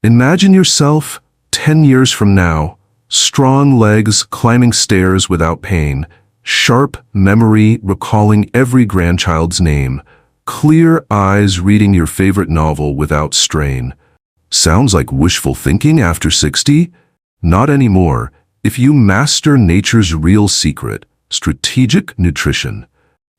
Imagine yourself 10 years from now, strong legs climbing stairs without pain, sharp memory recalling every grandchild's name, clear eyes reading your favorite novel without strain. Sounds like wishful thinking after 60? Not anymore. If you master nature's real secret, strategic nutrition.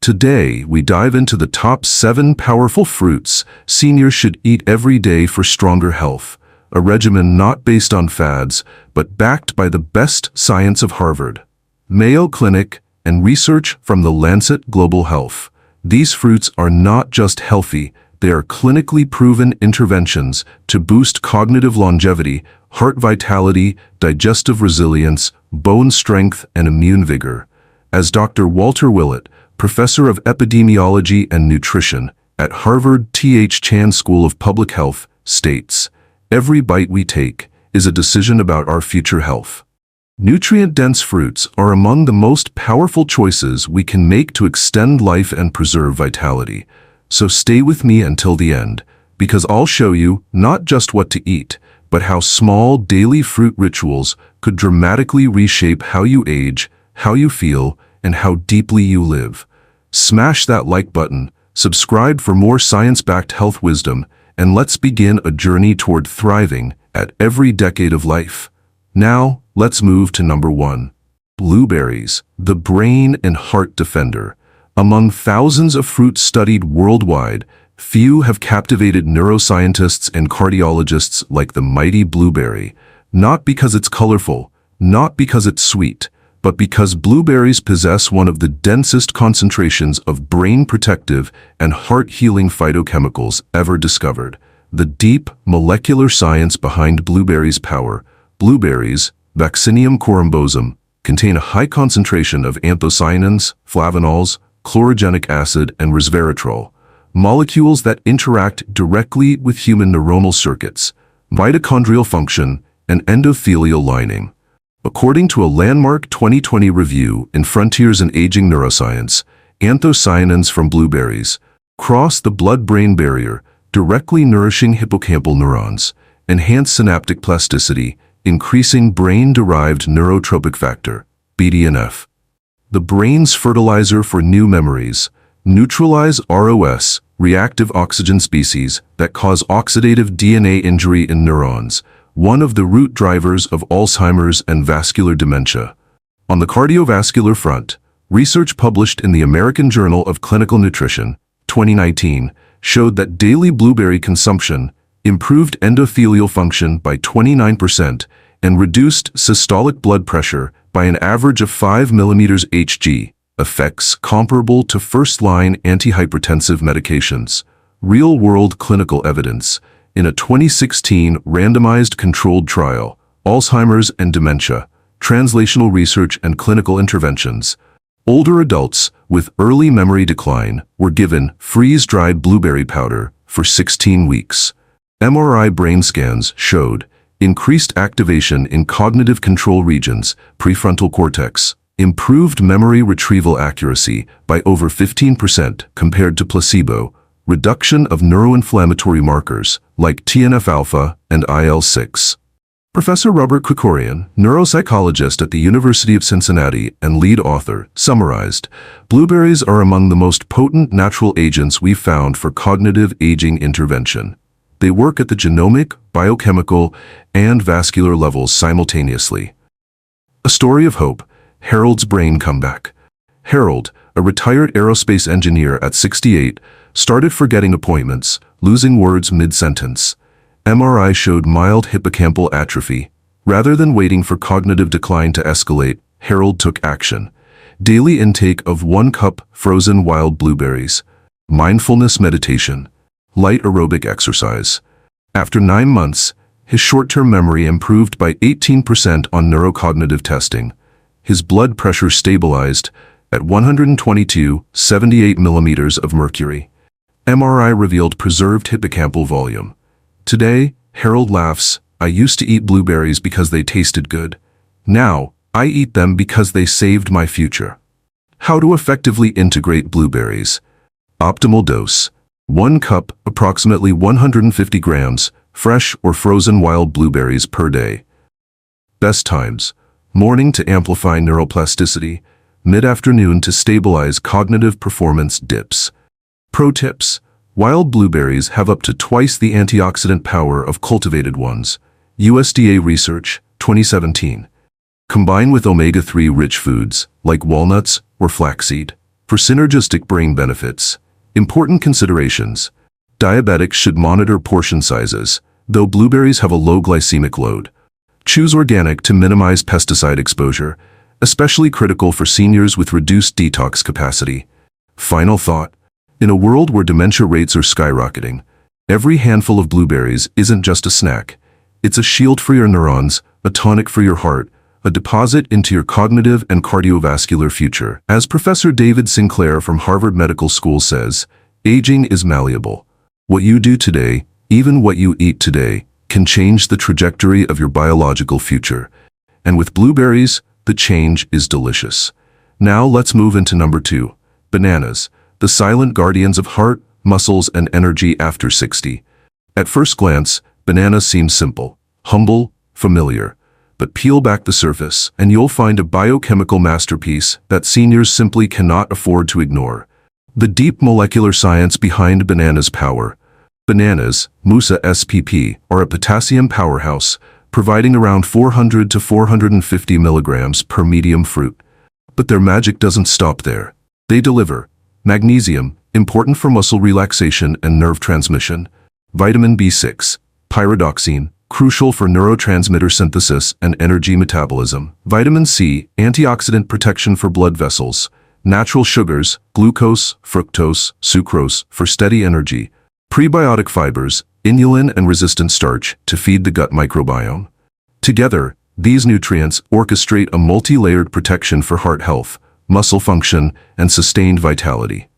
Today, we dive into the top 7 powerful fruits seniors should eat every day for stronger health. A regimen not based on fads, but backed by the best science of Harvard, Mayo Clinic, and research from the Lancet Global Health. These fruits are not just healthy, they are clinically proven interventions to boost cognitive longevity, heart vitality, digestive resilience, bone strength, and immune vigor. As Dr. Walter Willett, professor of epidemiology and nutrition at Harvard T.H. Chan School of Public Health, states, "Every bite we take is a decision about our future health." Nutrient-dense fruits are among the most powerful choices we can make to extend life and preserve vitality. So stay with me until the end, because I'll show you not just what to eat, but how small daily fruit rituals could dramatically reshape how you age, how you feel, and how deeply you live. Smash that like button, subscribe for more science-backed health wisdom, and let's begin a journey toward thriving at every decade of life. Now, let's move to number 1. Blueberries, the brain and heart defender. Among thousands of fruits studied worldwide, few have captivated neuroscientists and cardiologists like the mighty blueberry. Not because it's colorful, not because it's sweet, but because blueberries possess one of the densest concentrations of brain-protective and heart-healing phytochemicals ever discovered. The deep molecular science behind blueberries' power. Blueberries, Vaccinium corymbosum, contain a high concentration of anthocyanins, flavanols, chlorogenic acid, and resveratrol, molecules that interact directly with human neuronal circuits, mitochondrial function, and endothelial lining. According to a landmark 2020 review in Frontiers in Aging Neuroscience, anthocyanins from blueberries cross the blood-brain barrier, directly nourishing hippocampal neurons, enhance synaptic plasticity, increasing brain-derived neurotrophic factor, BDNF. The brain's fertilizer for new memories, neutralize ROS, reactive oxygen species that cause oxidative DNA injury in neurons, one of the root drivers of Alzheimer's and vascular dementia. On the cardiovascular front, research published in the American Journal of Clinical Nutrition, 2019, showed that daily blueberry consumption improved endothelial function by 29% and reduced systolic blood pressure by an average of 5 mm Hg, effects comparable to first-line antihypertensive medications. Real-world clinical evidence. In a 2016 randomized controlled trial, Alzheimer's and Dementia, Translational Research and Clinical Interventions, older adults with early memory decline were given freeze-dried blueberry powder for 16 weeks. MRI brain scans showed increased activation in cognitive control regions, prefrontal cortex, improved memory retrieval accuracy by over 15% compared to placebo, reduction of neuroinflammatory markers like TNF-alpha and IL-6. Professor Robert Krikorian, neuropsychologist at the University of Cincinnati and lead author, summarized, "Blueberries are among the most potent natural agents we've found for cognitive aging intervention. They work at the genomic, biochemical, and vascular levels simultaneously." A story of hope, Harold's brain comeback. Harold, a retired aerospace engineer at 68, started forgetting appointments, losing words mid-sentence. MRI showed mild hippocampal atrophy. Rather than waiting for cognitive decline to escalate, Harold took action. Daily intake of 1 cup frozen wild blueberries. Mindfulness meditation. Light aerobic exercise. After 9 months, his short-term memory improved by 18% on neurocognitive testing. His blood pressure stabilized at 122/78 millimeters of mercury. MRI revealed preserved hippocampal volume. Today, Harold laughs, "I used to eat blueberries because they tasted good. Now, I eat them because they saved my future." How to effectively integrate blueberries. Optimal dose. 1 cup, approximately 150 grams, fresh or frozen wild blueberries per day. Best times: morning to amplify neuroplasticity, mid-afternoon to stabilize cognitive performance dips. Pro tips: wild blueberries have up to twice the antioxidant power of cultivated ones. USDA research, 2017. Combine with omega-3 rich foods, like walnuts or flaxseed, for synergistic brain benefits. Important considerations: diabetics should monitor portion sizes, though blueberries have a low glycemic load. Choose organic to minimize pesticide exposure, especially critical for seniors with reduced detox capacity. Final thought: in a world where dementia rates are skyrocketing, every handful of blueberries isn't just a snack. It's a shield for your neurons, a tonic for your heart, a deposit into your cognitive and cardiovascular future. As Professor David Sinclair from Harvard Medical School says, aging is malleable. What you do today, even what you eat today, can change the trajectory of your biological future. And with blueberries, the change is delicious. Now let's move into number 2, bananas, the silent guardians of heart, muscles, and energy after 60. At first glance, bananas seem simple, humble, familiar. But peel back the surface, and you'll find a biochemical masterpiece that seniors simply cannot afford to ignore. The deep molecular science behind bananas' power. Bananas, Musa spp, are a potassium powerhouse, providing around 400 to 450 milligrams per medium fruit. But their magic doesn't stop there. They deliver magnesium, important for muscle relaxation and nerve transmission; vitamin B6, pyridoxine, crucial for neurotransmitter synthesis and energy metabolism; vitamin C, antioxidant protection for blood vessels; natural sugars, glucose, fructose, sucrose, for steady energy; prebiotic fibers, inulin and resistant starch, to feed the gut microbiome. Together, these nutrients orchestrate a multi-layered protection for heart health, muscle function, and sustained vitality.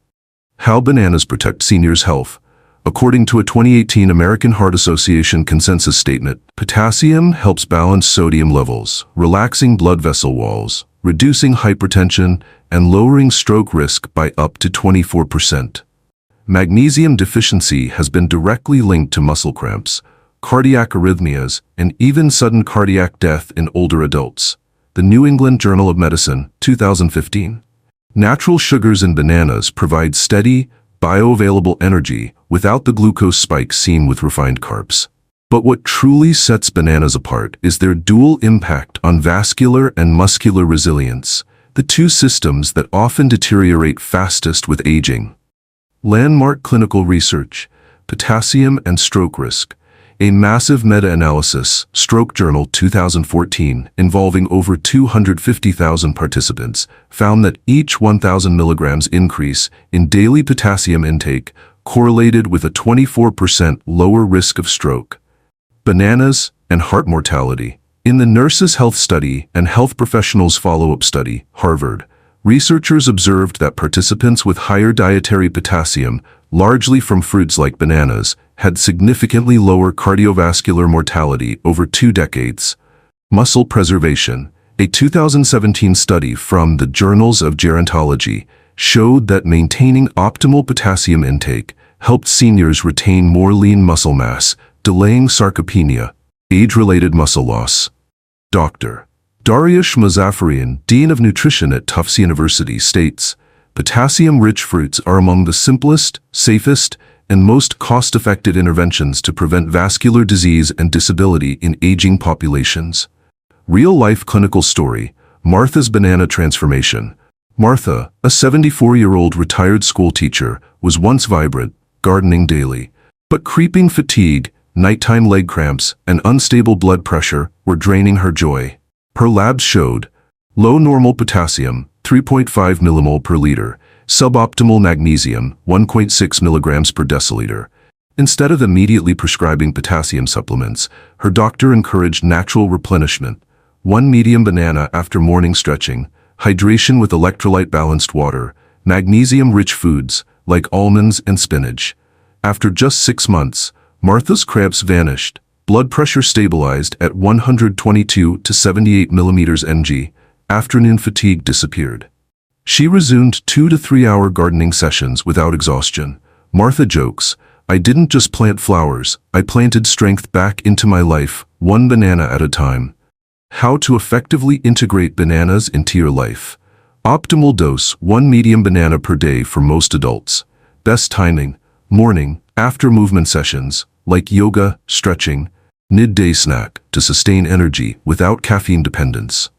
How bananas protect seniors' health. According to a 2018 American Heart Association consensus statement, potassium helps balance sodium levels, relaxing blood vessel walls, reducing hypertension, and lowering stroke risk by up to 24%. Magnesium deficiency has been directly linked to muscle cramps, cardiac arrhythmias, and even sudden cardiac death in older adults. The New England Journal of Medicine, 2015. Natural sugars in bananas provide steady, bioavailable energy without the glucose spikes seen with refined carbs. But what truly sets bananas apart is their dual impact on vascular and muscular resilience, the two systems that often deteriorate fastest with aging. Landmark clinical research, potassium and stroke risk. A massive meta-analysis, Stroke Journal 2014, involving over 250,000 participants, found that each 1,000 milligrams increase in daily potassium intake correlated with a 24% lower risk of stroke. Bananas and heart mortality. In the Nurses' Health Study and Health Professionals Follow-up Study, Harvard, researchers observed that participants with higher dietary potassium, largely from fruits like bananas, had significantly lower cardiovascular mortality over 2 decades. Muscle preservation. A 2017 study from the Journals of Gerontology showed that maintaining optimal potassium intake helped seniors retain more lean muscle mass, delaying sarcopenia, age-related muscle loss. Dr. Dariush Muzaffarian, Dean of Nutrition at Tufts University, states, potassium-rich fruits are among the simplest, safest, and most cost-effective interventions to prevent vascular disease and disability in aging populations. Real-life clinical story, Martha's banana transformation. Martha, a 74-year-old retired school teacher, was once vibrant, gardening daily. But creeping fatigue, nighttime leg cramps, and unstable blood pressure were draining her joy. Her labs showed low normal potassium, 3.5 millimole per liter, suboptimal magnesium, 1.6 milligrams per deciliter. Instead of immediately prescribing potassium supplements, her doctor encouraged natural replenishment: 1 medium banana after morning stretching, hydration with electrolyte-balanced water, magnesium-rich foods like almonds and spinach. After just 6 months, Martha's cramps vanished, blood pressure stabilized at 122 to 78 millimeters Ng, afternoon fatigue disappeared. She resumed 2 to 3 hour gardening sessions without exhaustion. Martha jokes, I didn't just plant flowers, I planted strength back into my life, one banana at a time. How to effectively integrate bananas into your life. Optimal dose, 1 medium banana per day for most adults. Best timing, morning, after movement sessions, like yoga, stretching. Midday snack, to sustain energy without caffeine dependence.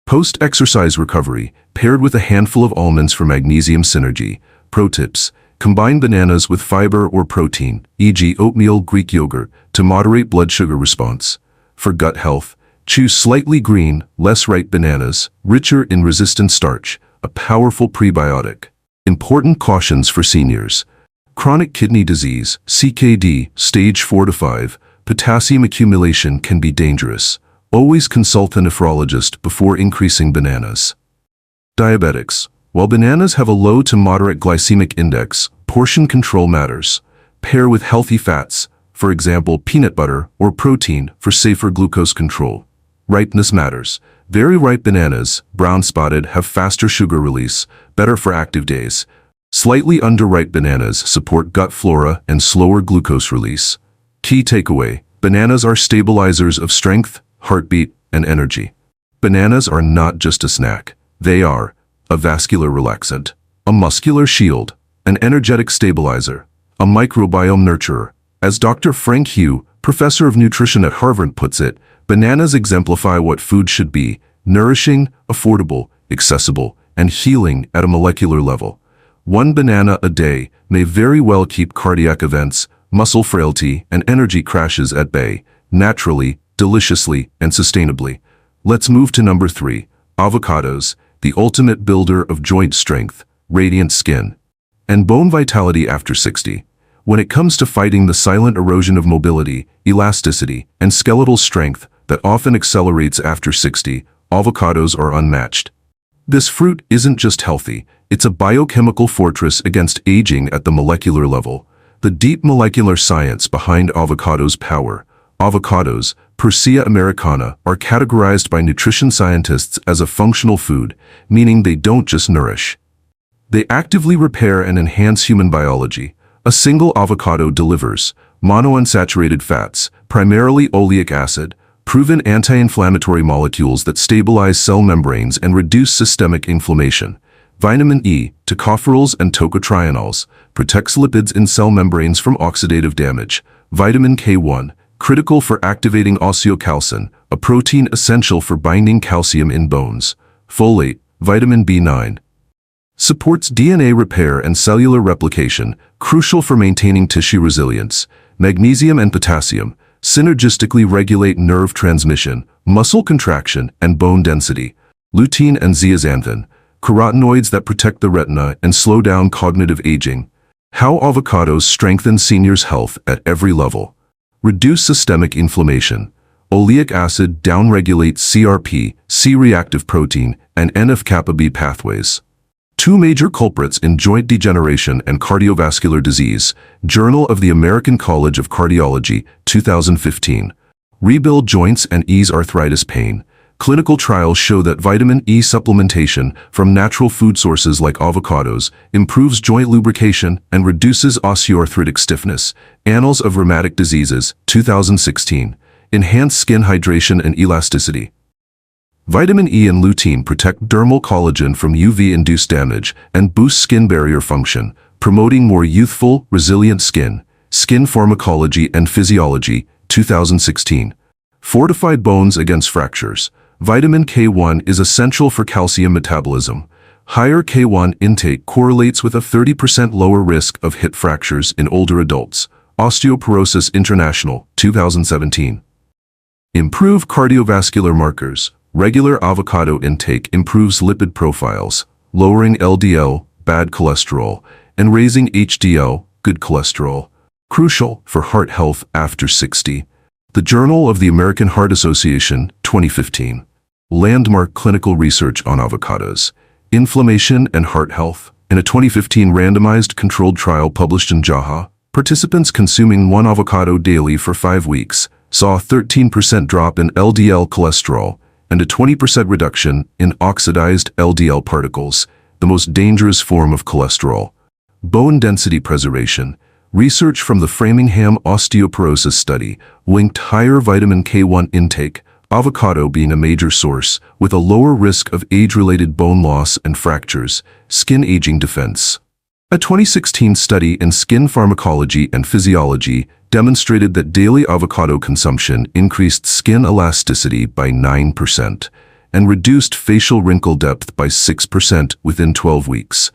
Post-exercise recovery, paired with a handful of almonds for magnesium synergy. Pro tips, combine bananas with fiber or protein, e.g. oatmeal, Greek yogurt, to moderate blood sugar response. For gut health, choose slightly green, less ripe bananas, richer in resistant starch, a powerful prebiotic. Important cautions for seniors. Chronic kidney disease, CKD, stage 4 to 5, potassium accumulation can be dangerous. Always consult a nephrologist before increasing bananas. Diabetics. While bananas have a low to moderate glycemic index, portion control matters. Pair with healthy fats, for example peanut butter or protein, for safer glucose control. Ripeness matters. Very ripe bananas, brown spotted, have faster sugar release, better for active days. Slightly underripe bananas support gut flora and slower glucose release. Key takeaway, bananas are stabilizers of strength, heartbeat, and energy. Bananas are not just a snack. They are a vascular relaxant, a muscular shield, an energetic stabilizer, a microbiome nurturer. As Dr. Frank Hugh, professor of nutrition at Harvard, puts it, bananas exemplify what food should be: nourishing, affordable, accessible, and healing at a molecular level. 1 banana a day may very well keep cardiac events, muscle frailty, and energy crashes at bay, naturally, deliciously, and sustainably. Let's move to number 3, avocados, the ultimate builder of joint strength, radiant skin, and bone vitality after 60. When it comes to fighting the silent erosion of mobility, elasticity, and skeletal strength that often accelerates after 60, avocados are unmatched. This fruit isn't just healthy, it's a biochemical fortress against aging at the molecular level. The deep molecular science behind avocados' power. Avocados, Persea americana, are categorized by nutrition scientists as a functional food, meaning they don't just nourish. They actively repair and enhance human biology. A single avocado delivers monounsaturated fats, primarily oleic acid, proven anti-inflammatory molecules that stabilize cell membranes and reduce systemic inflammation. Vitamin E, tocopherols and tocotrienols, protects lipids in cell membranes from oxidative damage. Vitamin K1, critical for activating osteocalcin, a protein essential for binding calcium in bones. Folate, vitamin B9, supports DNA repair and cellular replication, crucial for maintaining tissue resilience. Magnesium and potassium, synergistically regulate nerve transmission, muscle contraction, and bone density. Lutein and zeaxanthin, carotenoids that protect the retina and slow down cognitive aging. How avocados strengthen seniors' health at every level. Reduce systemic inflammation. Oleic acid downregulates CRP, C-reactive protein, and NF-kappa B pathways. 2 major culprits in joint degeneration and cardiovascular disease. Journal of the American College of Cardiology, 2015. Rebuild joints and ease arthritis pain. Clinical trials show that vitamin E supplementation from natural food sources like avocados improves joint lubrication and reduces osteoarthritic stiffness. Annals of Rheumatic Diseases, 2016. Enhance skin hydration and elasticity. Vitamin E and lutein protect dermal collagen from UV-induced damage and boost skin barrier function, promoting more youthful, resilient skin. Skin Pharmacology and Physiology, 2016. Fortified bones against fractures. Vitamin K1 is essential for calcium metabolism. Higher K1 intake correlates with a 30% lower risk of hip fractures in older adults. Osteoporosis International, 2017. Improve cardiovascular markers. Regular avocado intake improves lipid profiles, lowering LDL, bad cholesterol, and raising HDL, good cholesterol. Crucial for heart health after 60. The Journal of the American Heart Association, 2015. Landmark clinical research on avocados, inflammation and heart health. In a 2015 randomized controlled trial published in JAHA, participants consuming 1 avocado daily for 5 weeks saw a 13% drop in LDL cholesterol and a 20% reduction in oxidized LDL particles, the most dangerous form of cholesterol. Bone density preservation. Research from the Framingham Osteoporosis Study linked higher vitamin K1 intake, avocado being a major source, with a lower risk of age-related bone loss and fractures, skin aging defense. A 2016 study in Skin Pharmacology and Physiology demonstrated that daily avocado consumption increased skin elasticity by 9% and reduced facial wrinkle depth by 6% within 12 weeks.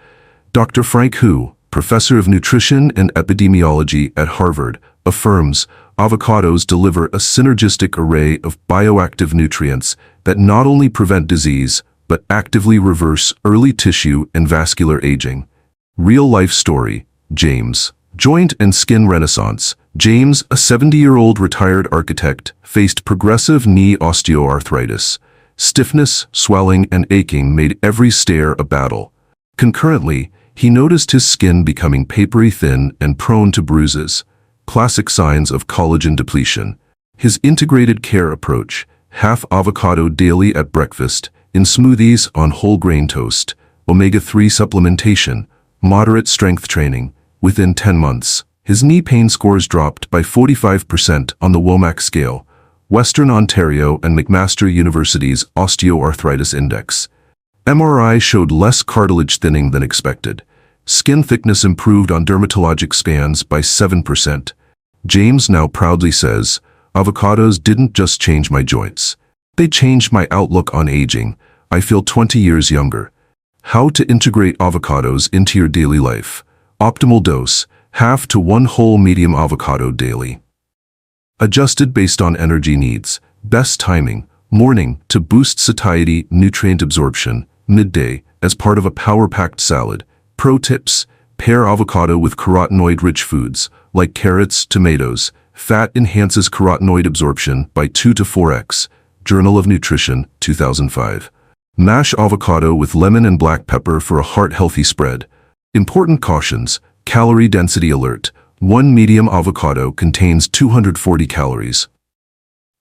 Dr. Frank Hu, professor of nutrition and epidemiology at Harvard, affirms avocados deliver a synergistic array of bioactive nutrients that not only prevent disease, but actively reverse early tissue and vascular aging. Real-life story, James. Joint and skin renaissance. James, a 70-year-old retired architect, faced progressive knee osteoarthritis. Stiffness, swelling, and aching made every stair a battle. Concurrently, he noticed his skin becoming papery thin and prone to bruises, classic signs of collagen depletion. His integrated care approach, half avocado daily at breakfast, in smoothies on whole grain toast, omega-3 supplementation, moderate strength training. Within 10 months, his knee pain scores dropped by 45% on the WOMAC scale, Western Ontario and McMaster University's Osteoarthritis Index. MRI showed less cartilage thinning than expected. Skin thickness improved on dermatologic scans by 7%. James now proudly says, "Avocados didn't just change my joints. They changed my outlook on aging. I feel 20 years younger." How to integrate avocados into your daily life. Optimal dose, half to 1 whole medium avocado daily. Adjusted based on energy needs. Best timing, morning to boost satiety, nutrient absorption, midday as part of a power-packed salad. Pro tips, pair avocado with carotenoid-rich foods like carrots, tomatoes. Fat enhances carotenoid absorption by 2 to 4x. Journal of Nutrition, 2005. Mash avocado with lemon and black pepper for a heart-healthy spread. Important cautions, calorie density alert. 1 medium avocado contains 240 calories.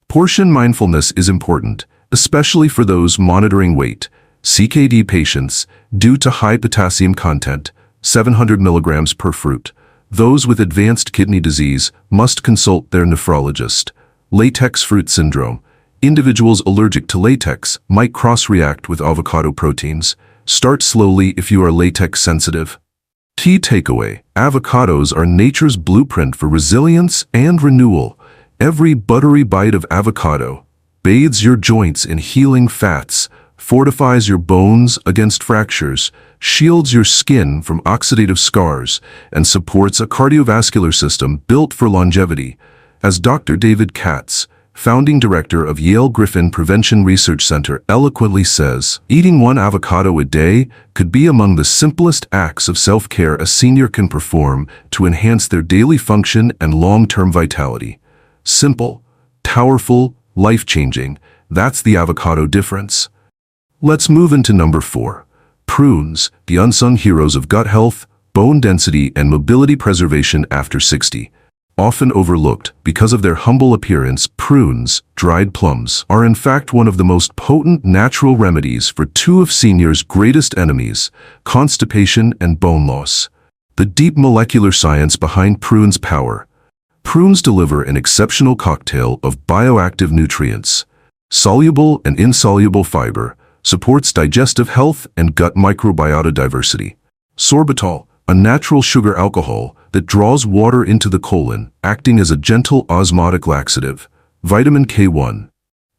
Portion mindfulness is important, especially for those monitoring weight. CKD patients, due to high potassium content, 700 milligrams per fruit. Those with advanced kidney disease must consult their nephrologist. Latex fruit syndrome. Individuals allergic to latex might cross-react with avocado proteins. Start slowly if you are latex sensitive. Key takeaway, avocados are nature's blueprint for resilience and renewal. Every buttery bite of avocado bathes your joints in healing fats, fortifies your bones against fractures, shields your skin from oxidative scars, and supports a cardiovascular system built for longevity. As Dr. David Katz, founding director of Yale Griffin Prevention Research Center, eloquently says, eating 1 avocado a day could be among the simplest acts of self-care a senior can perform to enhance their daily function and long-term vitality. Simple, powerful, life-changing. That's the avocado difference. Let's move into number 4. Prunes, the unsung heroes of gut health, bone density, and mobility preservation after 60. Often overlooked because of their humble appearance, prunes, dried plums, are in fact one of the most potent natural remedies for 2 of seniors' greatest enemies, constipation and bone loss. The deep molecular science behind prunes' power. Prunes deliver an exceptional cocktail of bioactive nutrients. Soluble and insoluble fiber, supports digestive health and gut microbiota diversity. Sorbitol, a natural sugar alcohol that draws water into the colon, acting as a gentle osmotic laxative. Vitamin K1,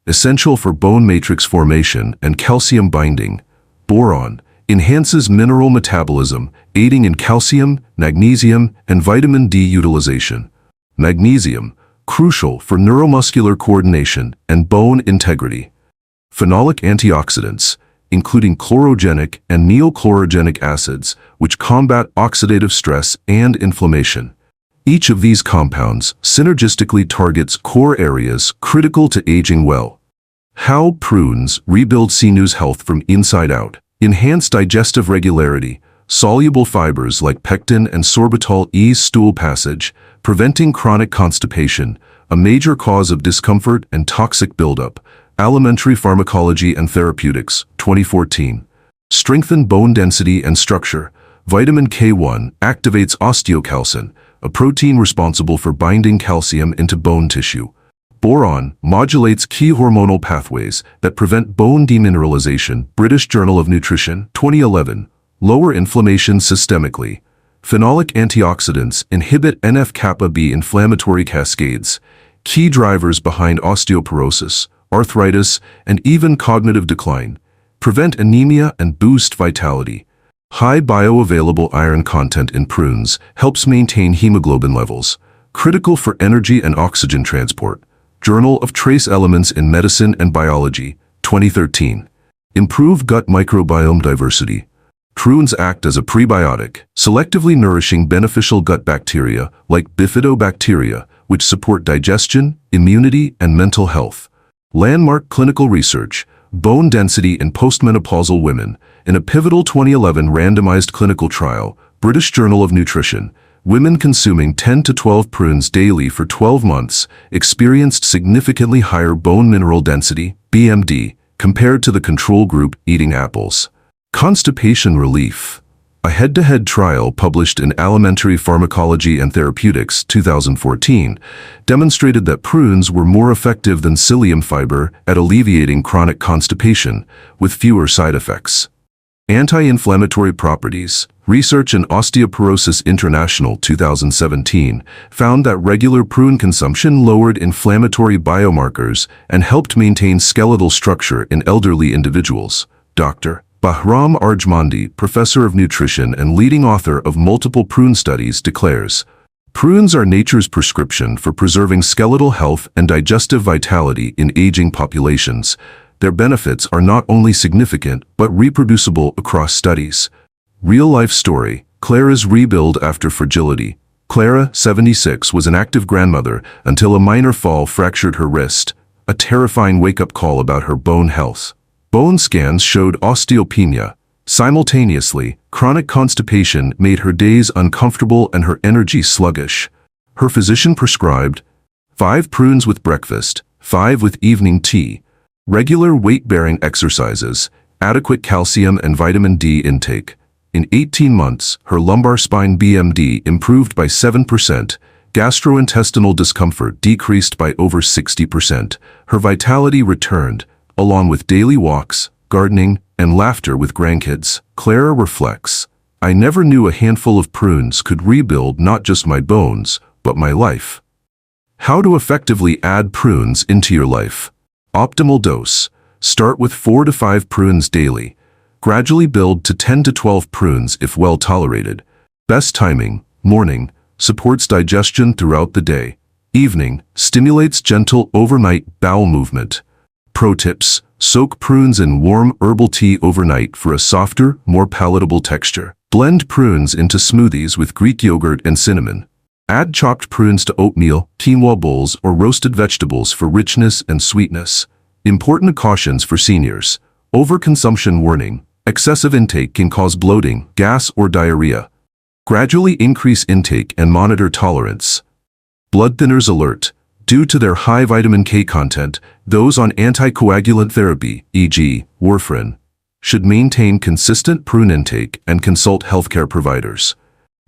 essential for bone matrix formation and calcium binding. Boron, enhances mineral metabolism, aiding in calcium, magnesium, and vitamin D utilization. Magnesium, crucial for neuromuscular coordination and bone integrity. Phenolic antioxidants, including chlorogenic and neochlorogenic acids, which combat oxidative stress and inflammation. Each of these compounds synergistically targets core areas critical to aging well. How prunes rebuild sinus health from inside out. Enhance digestive regularity. Soluble fibers like pectin and sorbitol ease stool passage, preventing chronic constipation, a major cause of discomfort and toxic buildup. Alimentary Pharmacology and Therapeutics, 2014. Strengthen bone density and structure. Vitamin K1 activates osteocalcin, a protein responsible for binding calcium into bone tissue. Boron modulates key hormonal pathways that prevent bone demineralization. British Journal of Nutrition, 2011. Lower inflammation systemically. Phenolic antioxidants inhibit NF-kappa B inflammatory cascades, key drivers behind osteoporosis, arthritis, and even cognitive decline. Prevent anemia and boost vitality. High bioavailable iron content in prunes helps maintain hemoglobin levels, critical for energy and oxygen transport. Journal of Trace Elements in Medicine and Biology, 2013. Improve gut microbiome diversity. Prunes act as a prebiotic, selectively nourishing beneficial gut bacteria like bifidobacteria, which support digestion, immunity, and mental health. Landmark clinical research, bone density in postmenopausal women, in a pivotal 2011 randomized clinical trial, British Journal of Nutrition. Women consuming 10 to 12 prunes daily for 12 months experienced significantly higher bone mineral density, BMD, compared to the control group eating apples. Constipation relief. A head-to-head trial published in Alimentary Pharmacology and Therapeutics, 2014, demonstrated that prunes were more effective than psyllium fiber at alleviating chronic constipation, with fewer side effects. Anti-inflammatory properties. Research in Osteoporosis International, 2017, found that regular prune consumption lowered inflammatory biomarkers and helped maintain skeletal structure in elderly individuals. Dr. Bahram Arjmandi, professor of nutrition and leading author of multiple prune studies, declares, "Prunes are nature's prescription for preserving skeletal health and digestive vitality in aging populations. Their benefits are not only significant but reproducible across studies." Real-life story, Clara's rebuild after fragility. Clara, 76, was an active grandmother until a minor fall fractured her wrist, a terrifying wake-up call about her bone health. Bone scans showed osteopenia. Simultaneously, chronic constipation made her days uncomfortable and her energy sluggish. Her physician prescribed 5 prunes with breakfast, 5 with evening tea, regular weight-bearing exercises, adequate calcium and vitamin D intake. In 18 months, her lumbar spine BMD improved by 7%, gastrointestinal discomfort decreased by over 60%, her vitality returned, along with daily walks, gardening, and laughter with grandkids. Clara reflects, "I never knew a handful of prunes could rebuild not just my bones, but my life." How to effectively add prunes into your life. Optimal dose. Start with 4 to 5 prunes daily. Gradually build to 10 to 12 prunes if well tolerated. Best timing, morning, supports digestion throughout the day. Evening, stimulates gentle overnight bowel movement. Pro tips, soak prunes in warm herbal tea overnight for a softer, more palatable texture. Blend prunes into smoothies with Greek yogurt and cinnamon. Add chopped prunes to oatmeal, quinoa bowls, or roasted vegetables for richness and sweetness. Important cautions for seniors. Overconsumption warning. Excessive intake can cause bloating, gas, or diarrhea. Gradually increase intake and monitor tolerance. Blood thinners alert. Due to their high vitamin K content, those on anticoagulant therapy, e.g., warfarin, should maintain consistent prune intake and consult healthcare providers.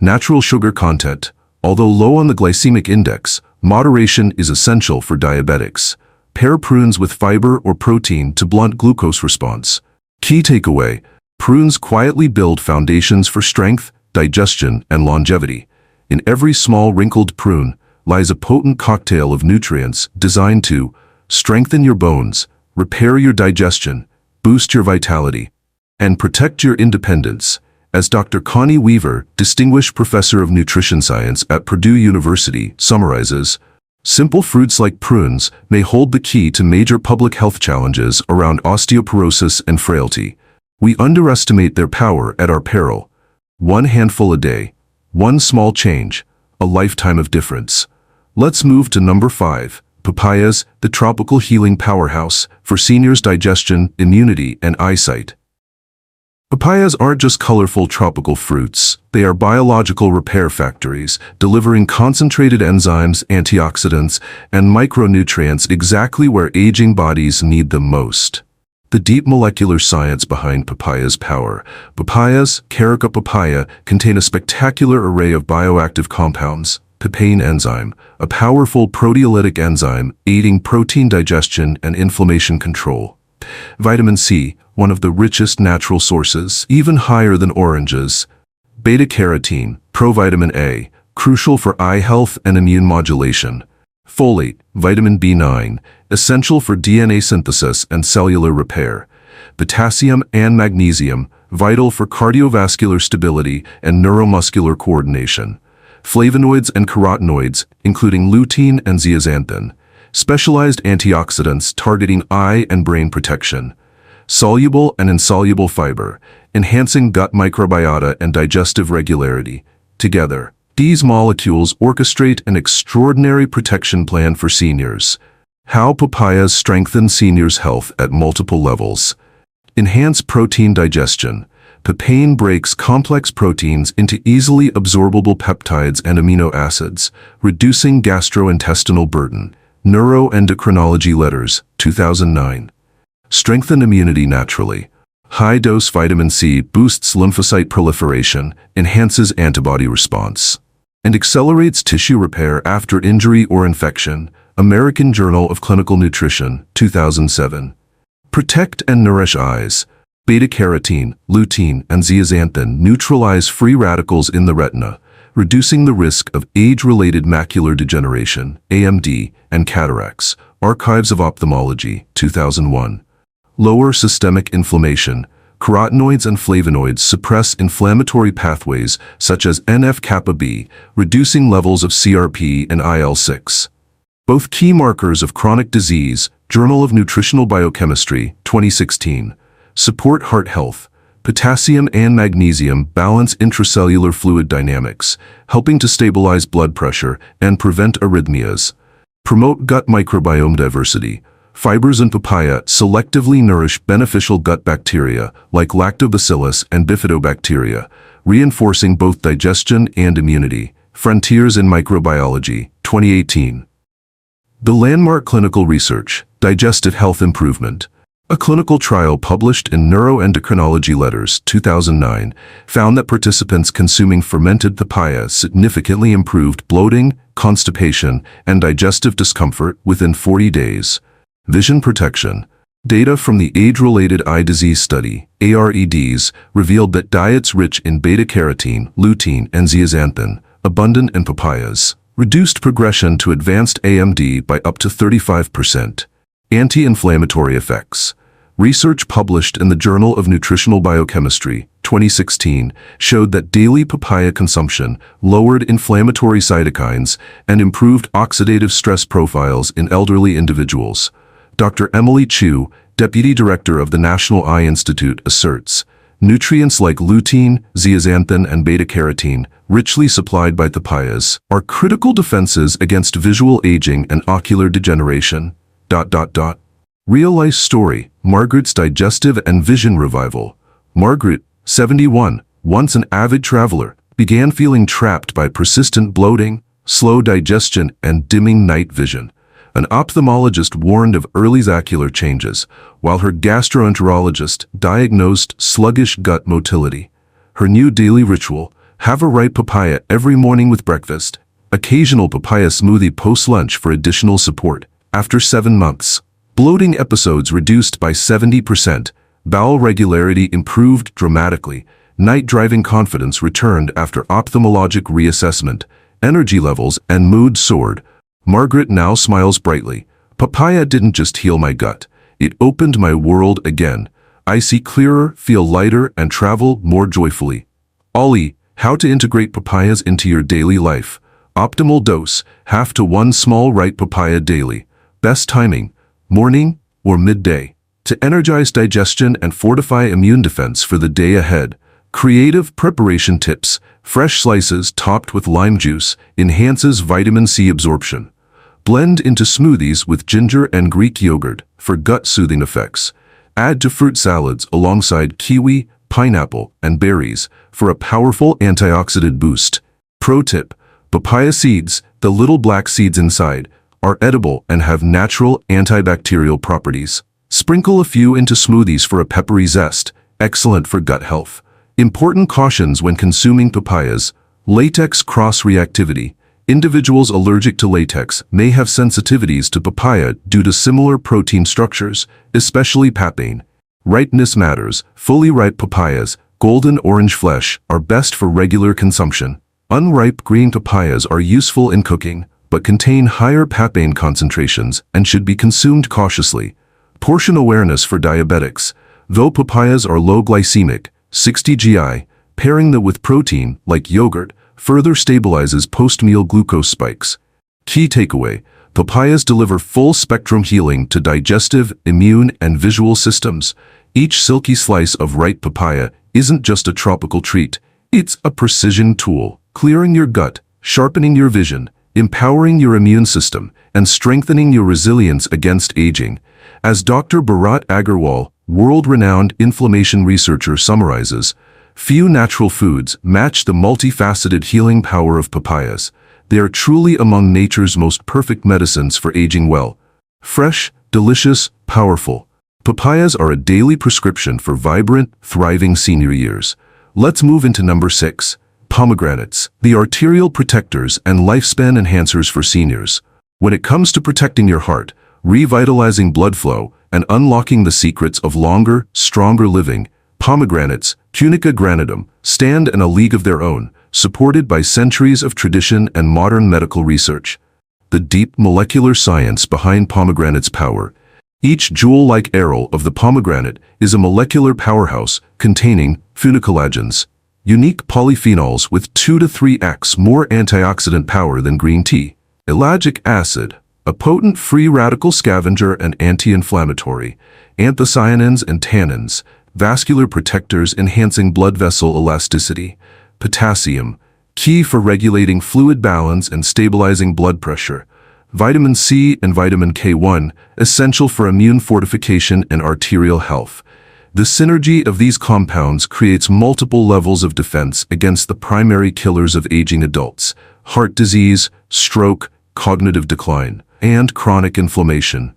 Natural sugar content. Although low on the glycemic index, moderation is essential for diabetics. Pair prunes with fiber or protein to blunt glucose response. Key takeaway, prunes quietly build foundations for strength, digestion, and longevity. In every small wrinkled prune lies a potent cocktail of nutrients designed to strengthen your bones, repair your digestion, boost your vitality, and protect your independence. As Dr. Connie Weaver, Distinguished Professor of Nutrition Science at Purdue University, summarizes, simple fruits like prunes may hold the key to major public health challenges around osteoporosis and frailty. We underestimate their power at our peril. One handful a day, one small change, a lifetime of difference. Let's move to number 5, papayas, the tropical healing powerhouse for seniors' digestion, immunity, and eyesight. Papayas aren't just colorful tropical fruits, they are biological repair factories, delivering concentrated enzymes, antioxidants, and micronutrients exactly where aging bodies need them most. The deep molecular science behind papaya's power. Papayas, carica papaya, contain a spectacular array of bioactive compounds. Papain enzyme, a powerful proteolytic enzyme aiding protein digestion and inflammation control. Vitamin C, one of the richest natural sources, even higher than oranges. Beta-carotene, provitamin A, crucial for eye health and immune modulation. Folate, vitamin B9, essential for DNA synthesis and cellular repair. Potassium and magnesium, vital for cardiovascular stability and neuromuscular coordination. Flavonoids and carotenoids, including lutein and zeaxanthin. Specialized antioxidants targeting eye and brain protection. Soluble and insoluble fiber, enhancing gut microbiota and digestive regularity. Together, these molecules orchestrate an extraordinary protection plan for seniors. How papayas strengthen seniors' health at multiple levels. Enhance protein digestion. Papain breaks complex proteins into easily absorbable peptides and amino acids, reducing gastrointestinal burden. Neuroendocrinology Letters, 2009. Strengthen immunity naturally. High-dose vitamin C boosts lymphocyte proliferation, enhances antibody response, and accelerates tissue repair after injury or infection. American Journal of Clinical Nutrition, 2007. Protect and nourish eyes. Beta-carotene, lutein, and zeaxanthin neutralize free radicals in the retina, reducing the risk of age-related macular degeneration, AMD, and cataracts. Archives of Ophthalmology, 2001. Lower systemic inflammation. Carotenoids and flavonoids suppress inflammatory pathways such as NF-kappa B, reducing levels of CRP and IL-6. Both key markers of chronic disease, Journal of Nutritional Biochemistry, 2016. Support heart health. Potassium and magnesium balance intracellular fluid dynamics, helping to stabilize blood pressure and prevent arrhythmias. Promote gut microbiome diversity. Fibers in papaya selectively nourish beneficial gut bacteria like lactobacillus and bifidobacteria, reinforcing both digestion and immunity. Frontiers in Microbiology, 2018. The landmark clinical research, Digestive Health Improvement. A clinical trial published in Neuroendocrinology Letters, 2009, found that participants consuming fermented papaya significantly improved bloating, constipation, and digestive discomfort within 40 days. Vision protection. Data from the Age-Related Eye Disease Study, AREDs, revealed that diets rich in beta-carotene, lutein, and zeaxanthin, abundant in papayas, reduced progression to advanced AMD by up to 35%. Anti-inflammatory effects. Research published in the Journal of Nutritional Biochemistry, 2016, showed that daily papaya consumption lowered inflammatory cytokines and improved oxidative stress profiles in elderly individuals. Dr. Emily Chu, Deputy Director of the National Eye Institute, asserts, nutrients like lutein, zeaxanthin, and beta-carotene, richly supplied by papayas, are critical defenses against visual aging and ocular degeneration. Real-life story, Margaret's digestive and vision revival. Margaret, 71, once an avid traveler, began feeling trapped by persistent bloating, slow digestion, and dimming night vision. An ophthalmologist warned of early ocular changes, while her gastroenterologist diagnosed sluggish gut motility. Her new daily ritual, have a ripe papaya every morning with breakfast, occasional papaya smoothie post-lunch for additional support. After 7 months, bloating episodes reduced by 70%, bowel regularity improved dramatically, night driving confidence returned after ophthalmologic reassessment, energy levels and mood soared. Margaret now smiles brightly. Papaya didn't just heal my gut, it opened my world again. I see clearer, feel lighter, and travel more joyfully. Ollie, how to integrate papayas into your daily life. Optimal dose, half to 1 small ripe papaya daily. Best timing, morning or midday, to energize digestion and fortify immune defense for the day ahead. Creative preparation tips, fresh slices topped with lime juice enhances vitamin C absorption. Blend into smoothies with ginger and Greek yogurt for gut-soothing effects. Add to fruit salads alongside kiwi, pineapple, and berries for a powerful antioxidant boost. Pro tip, papaya seeds, the little black seeds inside, are edible and have natural antibacterial properties. Sprinkle a few into smoothies for a peppery zest, excellent for gut health. Important cautions when consuming papayas. Latex cross-reactivity. Individuals allergic to latex may have sensitivities to papaya due to similar protein structures, especially papain. Ripeness matters. Fully ripe papayas, golden orange flesh, are best for regular consumption. Unripe green papayas are useful in cooking, but contain higher papain concentrations and should be consumed cautiously. Portion awareness for diabetics. Though papayas are low glycemic, 60 GI, pairing them with protein, like yogurt, further stabilizes post-meal glucose spikes. Key takeaway: papayas deliver full-spectrum healing to digestive, immune, and visual systems. Each silky slice of ripe papaya isn't just a tropical treat, it's a precision tool, clearing your gut, sharpening your vision, empowering your immune system, and strengthening your resilience against aging. As Dr. Bharat Agarwal, world-renowned inflammation researcher, summarizes, few natural foods match the multifaceted healing power of papayas. They are truly among nature's most perfect medicines for aging well. Fresh, delicious, powerful. Papayas are a daily prescription for vibrant, thriving senior years. Let's move into number 6. Pomegranates, the arterial protectors and lifespan enhancers for seniors. When it comes to protecting your heart, revitalizing blood flow, and unlocking the secrets of longer, stronger living, pomegranates, Tunica granatum, stand in a league of their own, supported by centuries of tradition and modern medical research. The deep molecular science behind pomegranate's power. Each jewel-like aril of the pomegranate is a molecular powerhouse containing phenolphthaleins, unique polyphenols with 2 to 3x more antioxidant power than green tea. Ellagic acid, a potent free radical scavenger and anti-inflammatory. Anthocyanins and tannins, vascular protectors enhancing blood vessel elasticity. Potassium, key for regulating fluid balance and stabilizing blood pressure. Vitamin C and vitamin K1, essential for immune fortification and arterial health. The synergy of these compounds creates multiple levels of defense against the primary killers of aging adults: heart disease, stroke, cognitive decline, and chronic inflammation.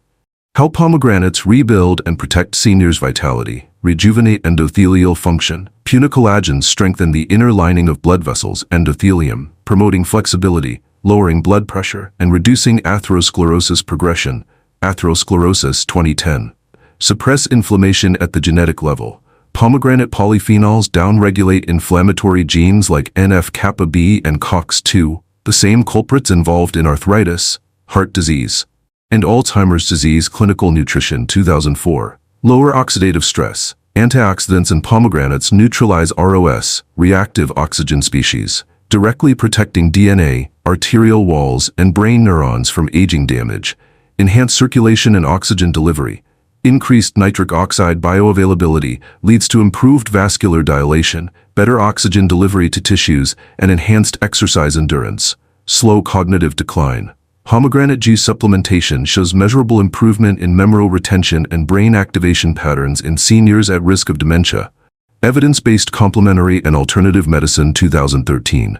How pomegranates rebuild and protect seniors' vitality, rejuvenate endothelial function. Phenolphthaleins strengthen the inner lining of blood vessels, endothelium, promoting flexibility, lowering blood pressure, and reducing atherosclerosis progression. Atherosclerosis 2010. Suppress inflammation at the genetic level. Pomegranate polyphenols downregulate inflammatory genes like NF-kappa B and COX-2, the same culprits involved in arthritis, heart disease, and Alzheimer's disease. Clinical Nutrition 2004. Lower oxidative stress. Antioxidants in pomegranates neutralize ROS, reactive oxygen species, directly protecting DNA, arterial walls, and brain neurons from aging damage. Enhance circulation and oxygen delivery. Increased nitric oxide bioavailability leads to improved vascular dilation, better oxygen delivery to tissues, and enhanced exercise endurance. Slow cognitive decline. Pomegranate juice supplementation shows measurable improvement in memory retention and brain activation patterns in seniors at risk of dementia. Evidence-based complementary and alternative medicine 2013.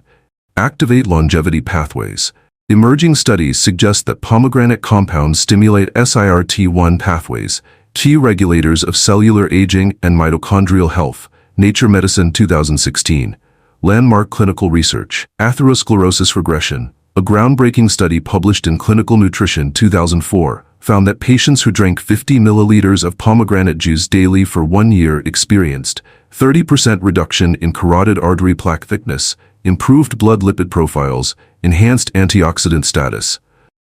Activate longevity pathways. Emerging studies suggest that pomegranate compounds stimulate SIRT1 pathways, key regulators of cellular aging and mitochondrial health. Nature Medicine 2016. Landmark clinical research. Atherosclerosis regression. A groundbreaking study published in Clinical Nutrition 2004 found that patients who drank 50 milliliters of pomegranate juice daily for 1 year experienced 30% reduction in carotid artery plaque thickness, improved blood lipid profiles, enhanced antioxidant status.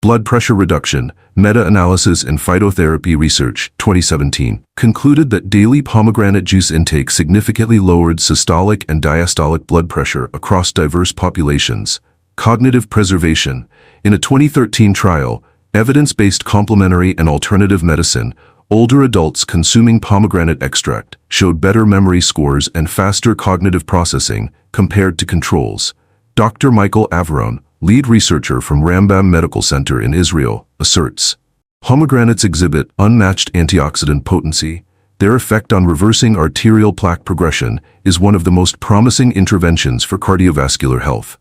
Blood pressure reduction. Meta-analysis in Phytotherapy Research 2017 concluded that daily pomegranate juice intake significantly lowered systolic and diastolic blood pressure across diverse populations. Cognitive preservation. In a 2013 trial, evidence-based complementary and alternative medicine, older adults consuming pomegranate extract showed better memory scores and faster cognitive processing compared to controls. Dr. Michael Averone, lead researcher from Rambam Medical Center in Israel, asserts, pomegranates exhibit unmatched antioxidant potency. Their effect on reversing arterial plaque progression is one of the most promising interventions for cardiovascular health.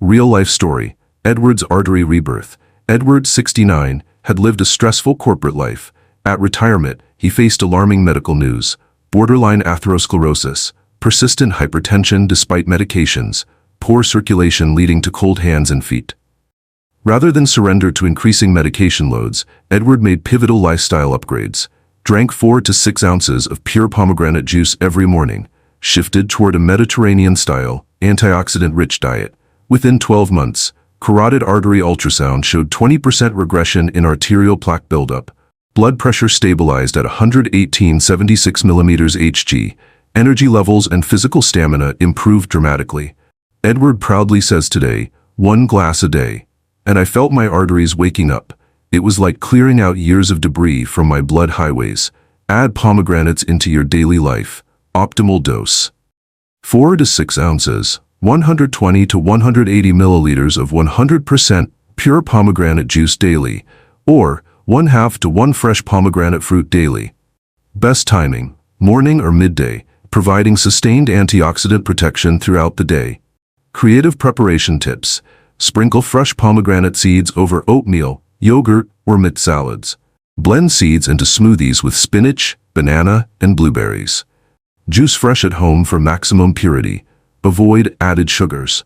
Real-life story. Edward's artery rebirth. Edward, 69, had lived a stressful corporate life. At retirement, he faced alarming medical news: borderline atherosclerosis, persistent hypertension despite medications, poor circulation leading to cold hands and feet. Rather than surrender to increasing medication loads, Edward made pivotal lifestyle upgrades, drank 4 to 6 ounces of pure pomegranate juice every morning, shifted toward a Mediterranean-style, antioxidant-rich diet. Within 12 months, carotid artery ultrasound showed 20% regression in arterial plaque buildup, blood pressure stabilized at 118/76 mm Hg, energy levels and physical stamina improved dramatically. Edward proudly says today, 1 glass a day, and I felt my arteries waking up. It was like clearing out years of debris from my blood highways. Add pomegranates into your daily life. Optimal dose: 4 to 6 ounces, 120 to 180 milliliters of 100% pure pomegranate juice daily, or 1/2 to 1 fresh pomegranate fruit daily. Best timing: morning or midday, providing sustained antioxidant protection throughout the day. Creative preparation tips: sprinkle fresh pomegranate seeds over oatmeal, yogurt, or mint salads. Blend seeds into smoothies with spinach, banana, and blueberries. Juice fresh at home for maximum purity. Avoid added sugars.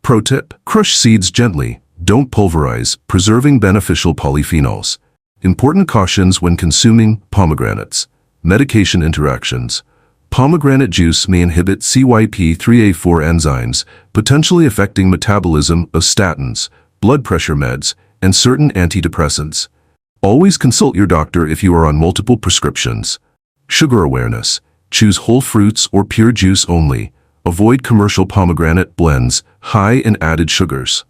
Pro tip: crush seeds gently, don't pulverize, preserving beneficial polyphenols. Important cautions when consuming pomegranates. Medication interactions: pomegranate juice may inhibit CYP3A4 enzymes, potentially affecting metabolism of statins, blood pressure meds, and certain antidepressants. Always consult your doctor if you are on multiple prescriptions. Sugar awareness: choose whole fruits or pure juice only. Avoid commercial pomegranate blends, high in added sugars.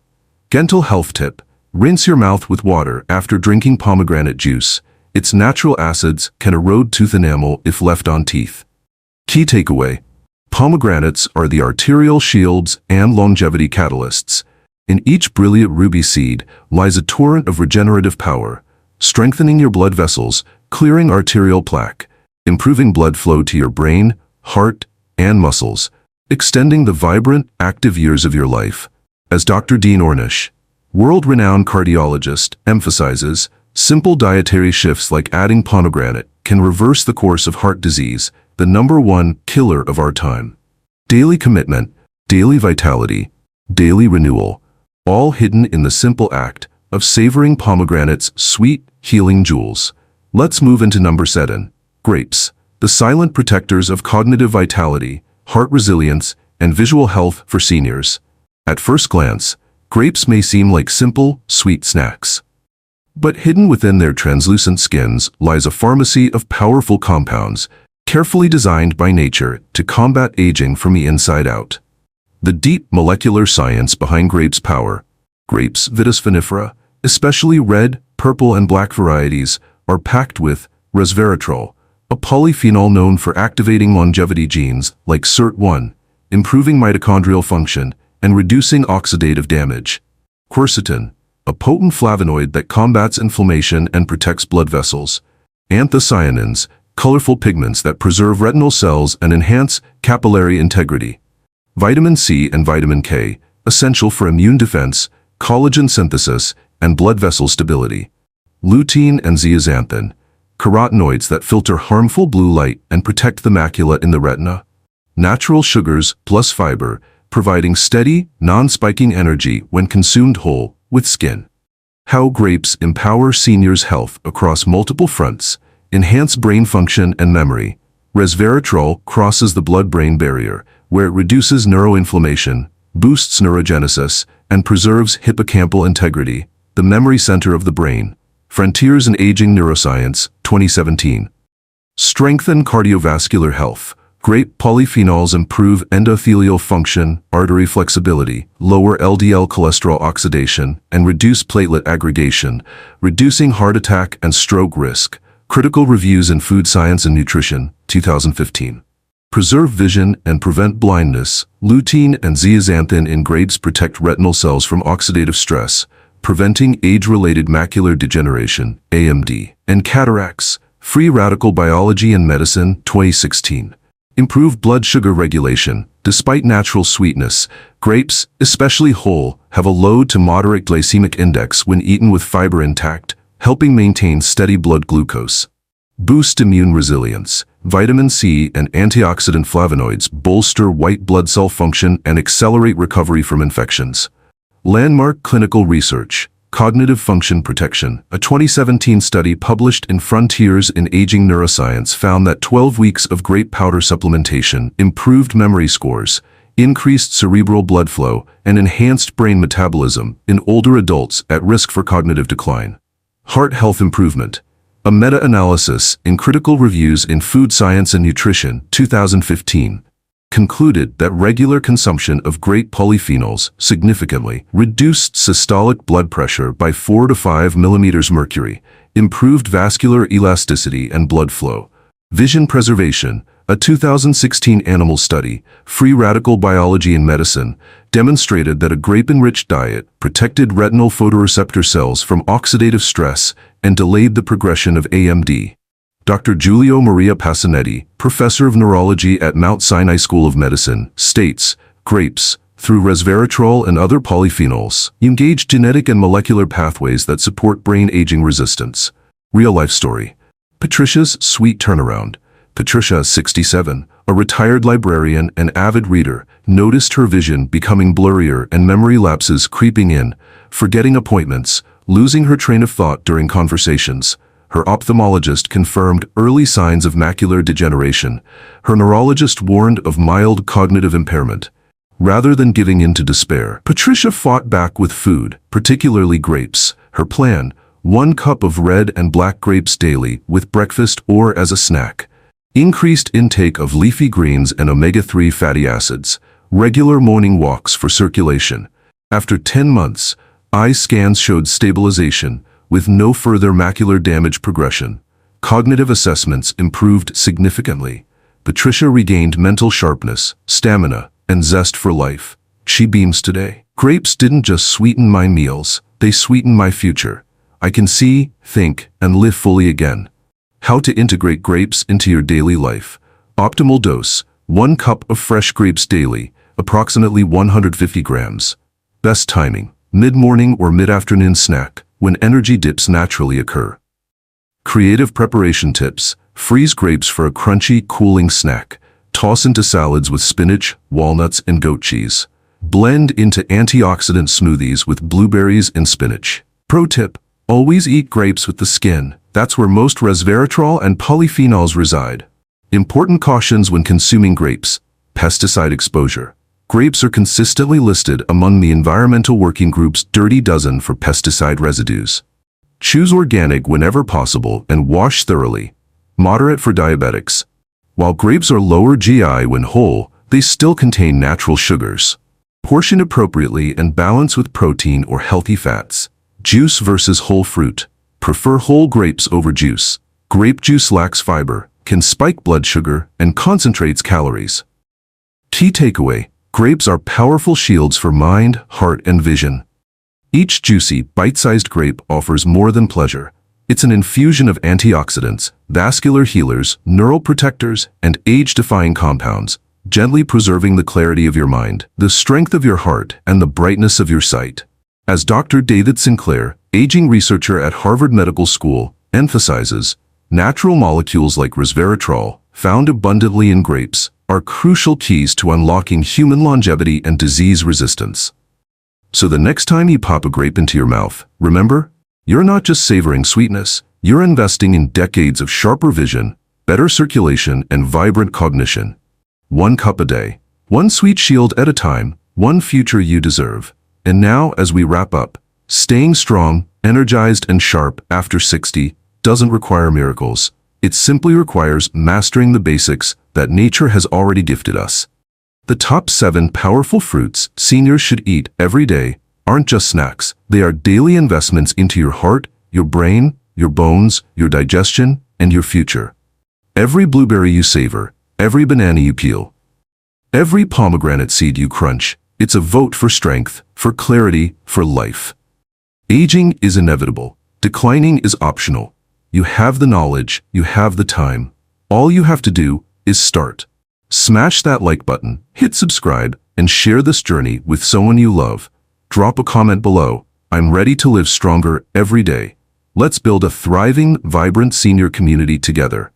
Dental health tip: rinse your mouth with water after drinking pomegranate juice. Its natural acids can erode tooth enamel if left on teeth. Key takeaway: pomegranates are the arterial shields and longevity catalysts. In each brilliant ruby seed lies a torrent of regenerative power, strengthening your blood vessels, clearing arterial plaque, improving blood flow to your brain, heart, and muscles, extending the vibrant, active years of your life. As Dr. Dean Ornish, world-renowned cardiologist, emphasizes, simple dietary shifts like adding pomegranate can reverse the course of heart disease, the #1 killer of our time. Daily commitment, daily vitality, daily renewal, all hidden in the simple act of savoring pomegranate's sweet, healing jewels. Let's move into number 7. Grapes, the silent protectors of cognitive vitality, heart resilience, and visual health for seniors. At first glance, grapes may seem like simple, sweet snacks. But hidden within their translucent skins lies a pharmacy of powerful compounds, carefully designed by nature to combat aging from the inside out. The deep molecular science behind grapes' power. Grapes, Vitis vinifera, especially red, purple, and black varieties, are packed with resveratrol, a polyphenol known for activating longevity genes like SIRT1, improving mitochondrial function, and reducing oxidative damage. Quercetin, a potent flavonoid that combats inflammation and protects blood vessels. Anthocyanins, colorful pigments that preserve retinal cells and enhance capillary integrity. Vitamin C and vitamin K, essential for immune defense, collagen synthesis, and blood vessel stability. Lutein and zeaxanthin, carotenoids that filter harmful blue light and protect the macula in the retina. Natural sugars plus fiber, providing steady, non-spiking energy when consumed whole, with skin. How grapes empower seniors' health across multiple fronts. Enhance brain function and memory. Resveratrol crosses the blood-brain barrier, where it reduces neuroinflammation, boosts neurogenesis, and preserves hippocampal integrity, the memory center of the brain. Frontiers in Aging Neuroscience, 2017. Strengthen cardiovascular health. Grape polyphenols improve endothelial function, artery flexibility, lower LDL cholesterol oxidation, and reduce platelet aggregation, reducing heart attack and stroke risk. Critical Reviews in Food Science and Nutrition, 2015. Preserve vision and prevent blindness. Lutein and zeaxanthin in grapes protect retinal cells from oxidative stress, preventing age-related macular degeneration, AMD, and cataracts. Free Radical Biology and Medicine, 2016. Improve blood sugar regulation. Despite natural sweetness, grapes, especially whole, have a low to moderate glycemic index when eaten with fiber intact, helping maintain steady blood glucose. boost immune resilience. Vitamin C and antioxidant flavonoids bolster white blood cell function and accelerate recovery from infections. Landmark clinical research. Cognitive function protection. A 2017 study published in Frontiers in Aging Neuroscience found that 12 weeks of grape powder supplementation improved memory scores, increased cerebral blood flow, and enhanced brain metabolism in older adults at risk for cognitive decline. Heart health improvement. A meta-analysis in Critical Reviews in Food Science and Nutrition, 2015, concluded that regular consumption of grape polyphenols significantly reduced systolic blood pressure by 4 to 5 millimeters mercury, improved vascular elasticity and blood flow. Vision preservation. A 2016 animal study, Free Radical Biology in Medicine, demonstrated that a grape-enriched diet protected retinal photoreceptor cells from oxidative stress and delayed the progression of AMD. Dr. Giulio Maria Passanetti, professor of neurology at Mount Sinai School of Medicine, states, grapes, through resveratrol and other polyphenols, engage genetic and molecular pathways that support brain aging resistance. Real-life story. Patricia's sweet turnaround. Patricia, 67, a retired librarian and avid reader, noticed her vision becoming blurrier and memory lapses creeping in, forgetting appointments, losing her train of thought during conversations. Her ophthalmologist confirmed early signs of macular degeneration. Her neurologist warned of mild cognitive impairment. Rather than giving in to despair, Patricia fought back with food, particularly grapes. Her plan: 1 cup of red and black grapes daily with breakfast or as a snack. Increased intake of leafy greens and omega-3 fatty acids. Regular morning walks for circulation. After 10 months, eye scans showed stabilization, with no further macular damage progression. Cognitive assessments improved significantly. Patricia regained mental sharpness, stamina, and zest for life. She beams today. Grapes didn't just sweeten my meals, they sweeten my future. I can see, think, and live fully again. How to integrate grapes into your daily life. Optimal dose: 1 cup of fresh grapes daily, approximately 150 grams. Best timing: mid-morning or mid-afternoon snack, when energy dips naturally occur. Creative preparation tips. Freeze grapes for a crunchy, cooling snack. Toss into salads with spinach, walnuts, and goat cheese. Blend into antioxidant smoothies with blueberries and spinach. Pro tip: always eat grapes with the skin. That's where most resveratrol and polyphenols reside. Important cautions when consuming grapes. Pesticide exposure. Grapes are consistently listed among the Environmental Working Group's Dirty Dozen for pesticide residues. Choose organic whenever possible and wash thoroughly. Moderate for diabetics. While grapes are lower GI when whole, they still contain natural sugars. Portion appropriately and balance with protein or healthy fats. Juice versus whole fruit. Prefer whole grapes over juice. Grape juice lacks fiber, can spike blood sugar, and concentrates calories. Key takeaway: grapes are powerful shields for mind, heart, and vision. Each juicy, bite-sized grape offers more than pleasure. It's an infusion of antioxidants, vascular healers, neural protectors, and age-defying compounds, gently preserving the clarity of your mind, the strength of your heart, and the brightness of your sight. As Dr. David Sinclair, aging researcher at Harvard Medical School, emphasizes, natural molecules like resveratrol, found abundantly in grapes, are crucial keys to unlocking human longevity and disease resistance. So the next time you pop a grape into your mouth, remember, you're not just savoring sweetness, you're investing in decades of sharper vision, better circulation, and vibrant cognition. 1 cup a day, 1 sweet shield at a time, 1 future you deserve. And now, as we wrap up, staying strong, energized, and sharp after 60 doesn't require miracles. It simply requires mastering the basics that nature has already gifted us. The top 7 powerful fruits seniors should eat every day aren't just snacks. They are daily investments into your heart, your brain, your bones, your digestion, and your future. Every blueberry you savor, every banana you peel, every pomegranate seed you crunch, it's a vote for strength, for clarity, for life. Aging is inevitable. Declining is optional. You have the knowledge, you have the time. All you have to do is start. Smash that like button, hit subscribe, and share this journey with someone you love. Drop a comment below. I'm ready to live stronger every day. Let's build a thriving, vibrant senior community together.